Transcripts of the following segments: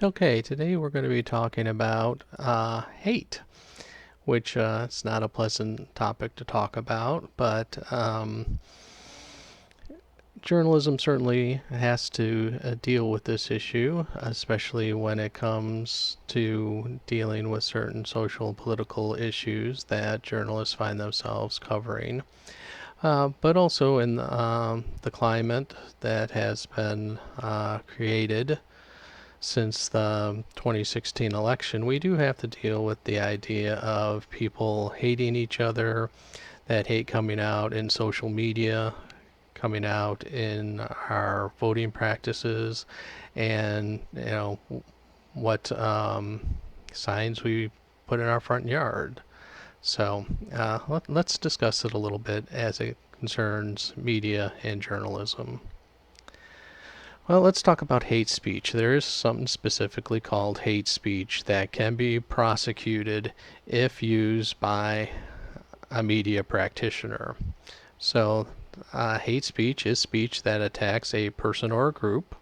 Okay, today we're going to be talking about hate, which it's not a pleasant topic to talk about, but journalism certainly has to deal with this issue, especially when it comes to dealing with certain social and political issues that journalists find themselves covering. But also in the climate that has been created since the 2016 election, we do have to deal with the idea of people hating each other, that hate coming out in social media, coming out in our voting practices, and what signs we put in our front yard. So let's discuss it a little bit as it concerns media and journalism. Well, let's talk about hate speech. There is something specifically called hate speech that can be prosecuted if used by a media practitioner. So, hate speech is speech that attacks a person or a group.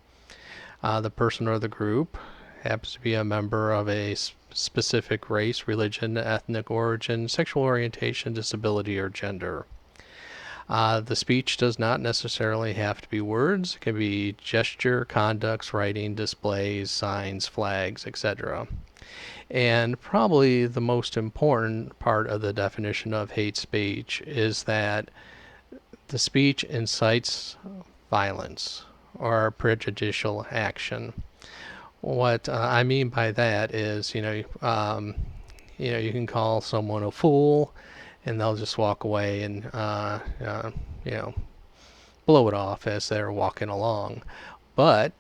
The person or the group happens to be a member of a specific race, religion, ethnic origin, sexual orientation, disability, or gender. The speech does not necessarily have to be words. It can be gesture, conducts, writing, displays, signs, flags, etc. And probably the most important part of the definition of hate speech is that the speech incites violence or prejudicial action. What I mean by that is, you can call someone a fool, and they'll just walk away and you know blow it off as they're walking along. But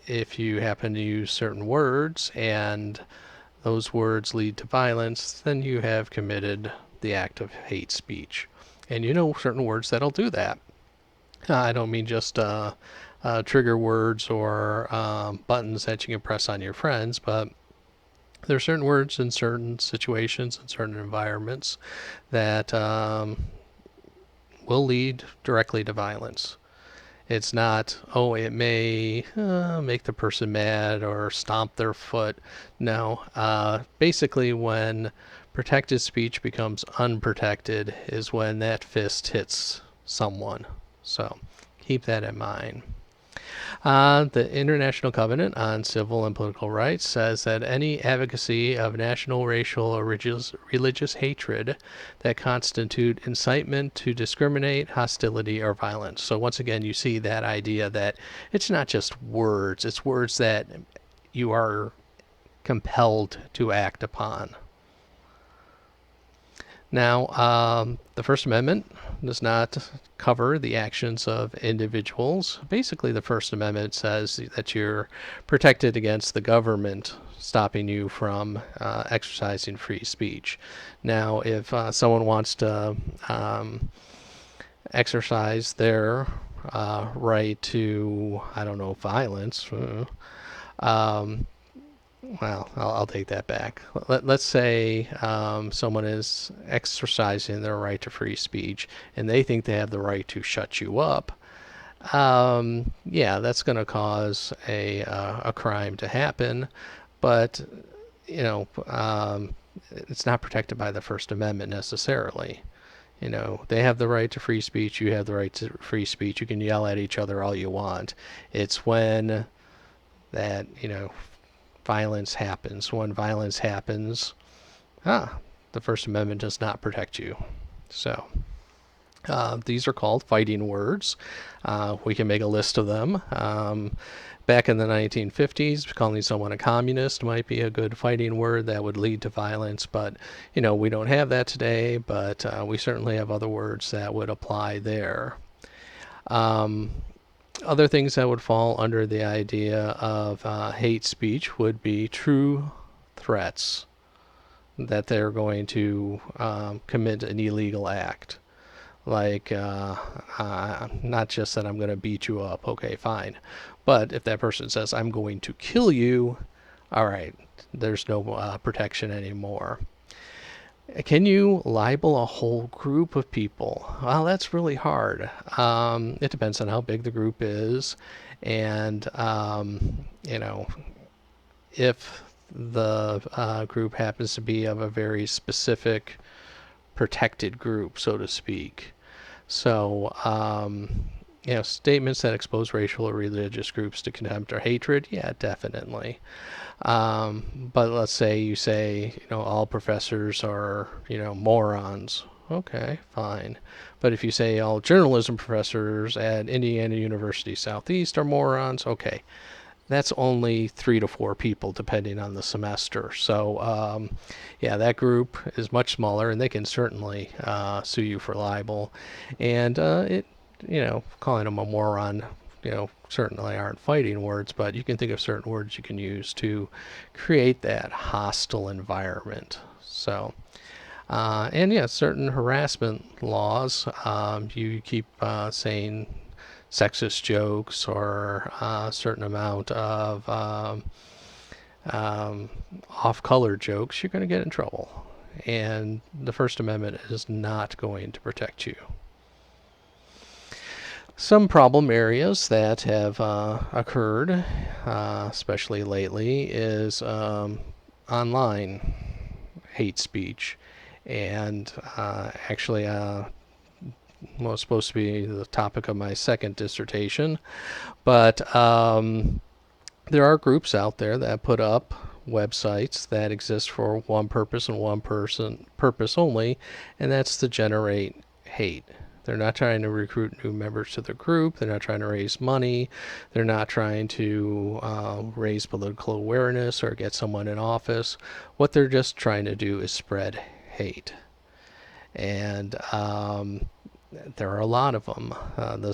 if you happen to use certain words and those words lead to violence, then you have committed the act of hate speech. And certain words that'll do that. I don't mean just trigger words or buttons that you can press on your friends, but there are certain words in certain situations and certain environments that will lead directly to violence. It's not, oh, it may make the person mad or stomp their foot. No. Basically, when protected speech becomes unprotected is when that fist hits someone. So keep that in mind. The International Covenant on Civil and Political Rights says that any advocacy of national, racial, or religious hatred that constitute incitement to discriminate, hostility, or violence. So once again, you see that idea that it's not just words, it's words that you are compelled to act upon. Now, the First Amendment does not cover the actions of individuals. Basically, the First Amendment says that you're protected against the government stopping you from exercising free speech. Now, if someone wants to exercise their right to, I don't know, violence, um, well, I'll take that back. Let's say someone is exercising their right to free speech and they think they have the right to shut you up. Yeah, that's going to cause a crime to happen, but it's not protected by the First Amendment necessarily. They have the right to free speech. You have the right to free speech. You can yell at each other all you want. It's when that violence happens. When violence happens, the First Amendment does not protect you. So these are called fighting words. We can make a list of them. Back in the 1950s, calling someone a communist might be a good fighting word that would lead to violence, but we don't have that today, but we certainly have other words that would apply there. Other things that would fall under the idea of hate speech would be true threats that they're going to commit an illegal act. Like, not just that I'm going to beat you up, okay, fine. But if that person says, I'm going to kill you, all right, there's no protection anymore. Can you libel a whole group of people? Well, that's really hard. It depends on how big the group is, and if the group happens to be of a very specific protected group, so to speak. So, statements that expose racial or religious groups to contempt or hatred, yeah, definitely. But let's say you say, all professors are, morons. Okay, fine. But if you say all journalism professors at Indiana University Southeast are morons, okay, that's only 3 to 4 people depending on the semester. So, yeah, that group is much smaller, and they can certainly sue you for libel. And calling them a moron, certainly aren't fighting words, but you can think of certain words you can use to create that hostile environment. So, and yeah, certain harassment laws, you keep saying sexist jokes or a certain amount of off-color jokes, you're going to get in trouble. And the First Amendment is not going to protect you. Some problem areas that have occurred, especially lately, is online hate speech. And actually, was supposed to be the topic of my second dissertation, but there are groups out there that put up websites that exist for one purpose and one purpose only, and that's to generate hate. They're not trying to recruit new members to the group. They're not trying to raise money. They're not trying to raise political awareness or get someone in office. What they're just trying to do is spread hate. And there are a lot of them. The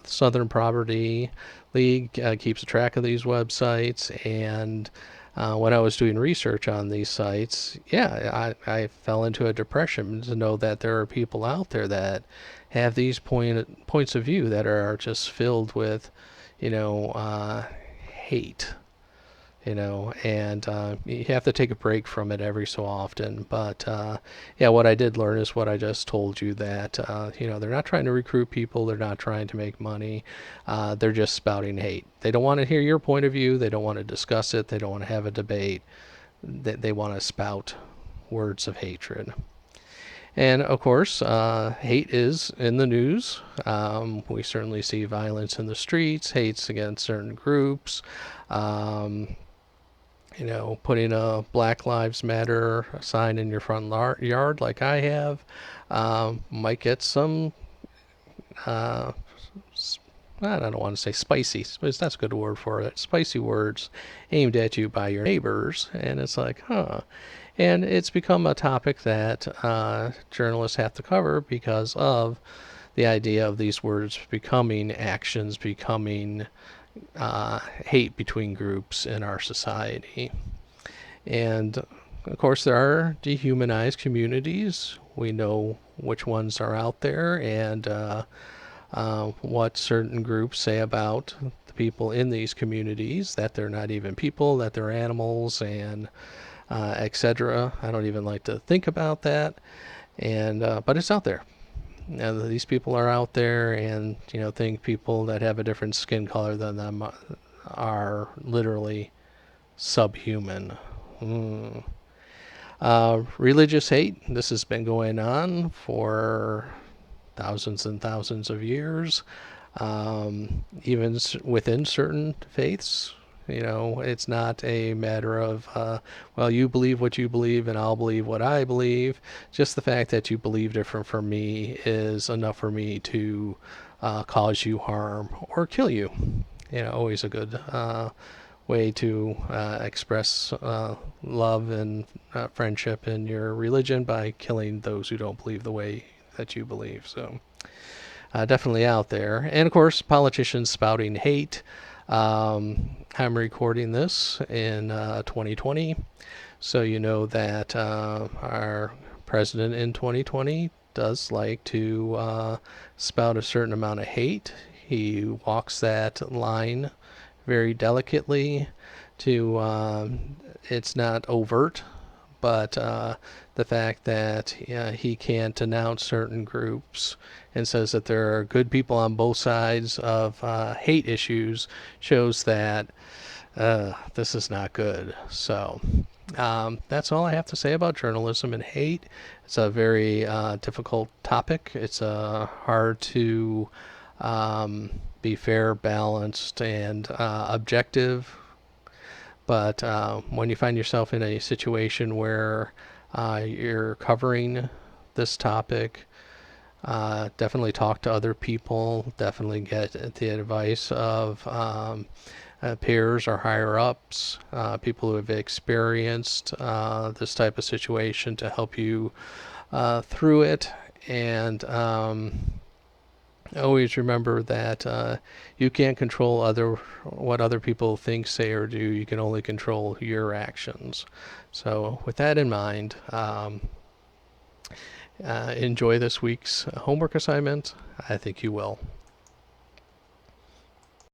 Southern Poverty League keeps track of these websites, and when I was doing research on these sites, yeah, I fell into a depression to know that there are people out there that have these points of view that are just filled with, hate. And you have to take a break from it every so often. But yeah, what I did learn is what I just told you, that they're not trying to recruit people, they're not trying to make money, they're just spouting hate. They don't want to hear your point of view, they don't want to discuss it, they don't want to have a debate. They want to spout words of hatred. And of course, hate is in the news. We certainly see violence in the streets, hates against certain groups. Putting a Black Lives Matter sign in your front yard like I have might get some, I don't want to say spicy, but that's a good word for it, spicy words aimed at you by your neighbors. And it's like, huh. And it's become a topic that journalists have to cover because of the idea of these words becoming actions, becoming hate between groups in our society. And of course, there are dehumanized communities. We know which ones are out there, and what certain groups say about the people in these communities, that they're not even people, that they're animals, and etc. I don't even like to think about that, and but it's out there. Now, these people are out there, and think people that have a different skin color than them are literally subhuman. Religious hate. This has been going on for thousands and thousands of years, even within certain faiths. It's not a matter of, well, you believe what you believe and I'll believe what I believe. Just the fact that you believe different from me is enough for me to cause you harm or kill you. Always a good way to express love and friendship in your religion, by killing those who don't believe the way that you believe. So definitely out there. And of course, politicians spouting hate. I'm recording this in 2020, so you know that our president in 2020 does like to spout a certain amount of hate. He walks that line very delicately to it's not overt, but the fact that he can't denounce certain groups and says that there are good people on both sides of hate issues shows that this is not good. So that's all I have to say about journalism and hate. It's a very difficult topic. It's hard to be fair, balanced, and objective. But when you find yourself in a situation where you're covering this topic, definitely talk to other people. Definitely get the advice of peers or higher ups, people who have experienced this type of situation to help you through it. And always remember that you can't control what other people think, say, or do. You can only control your actions. So, with that in mind, enjoy this week's homework assignment. I think you will.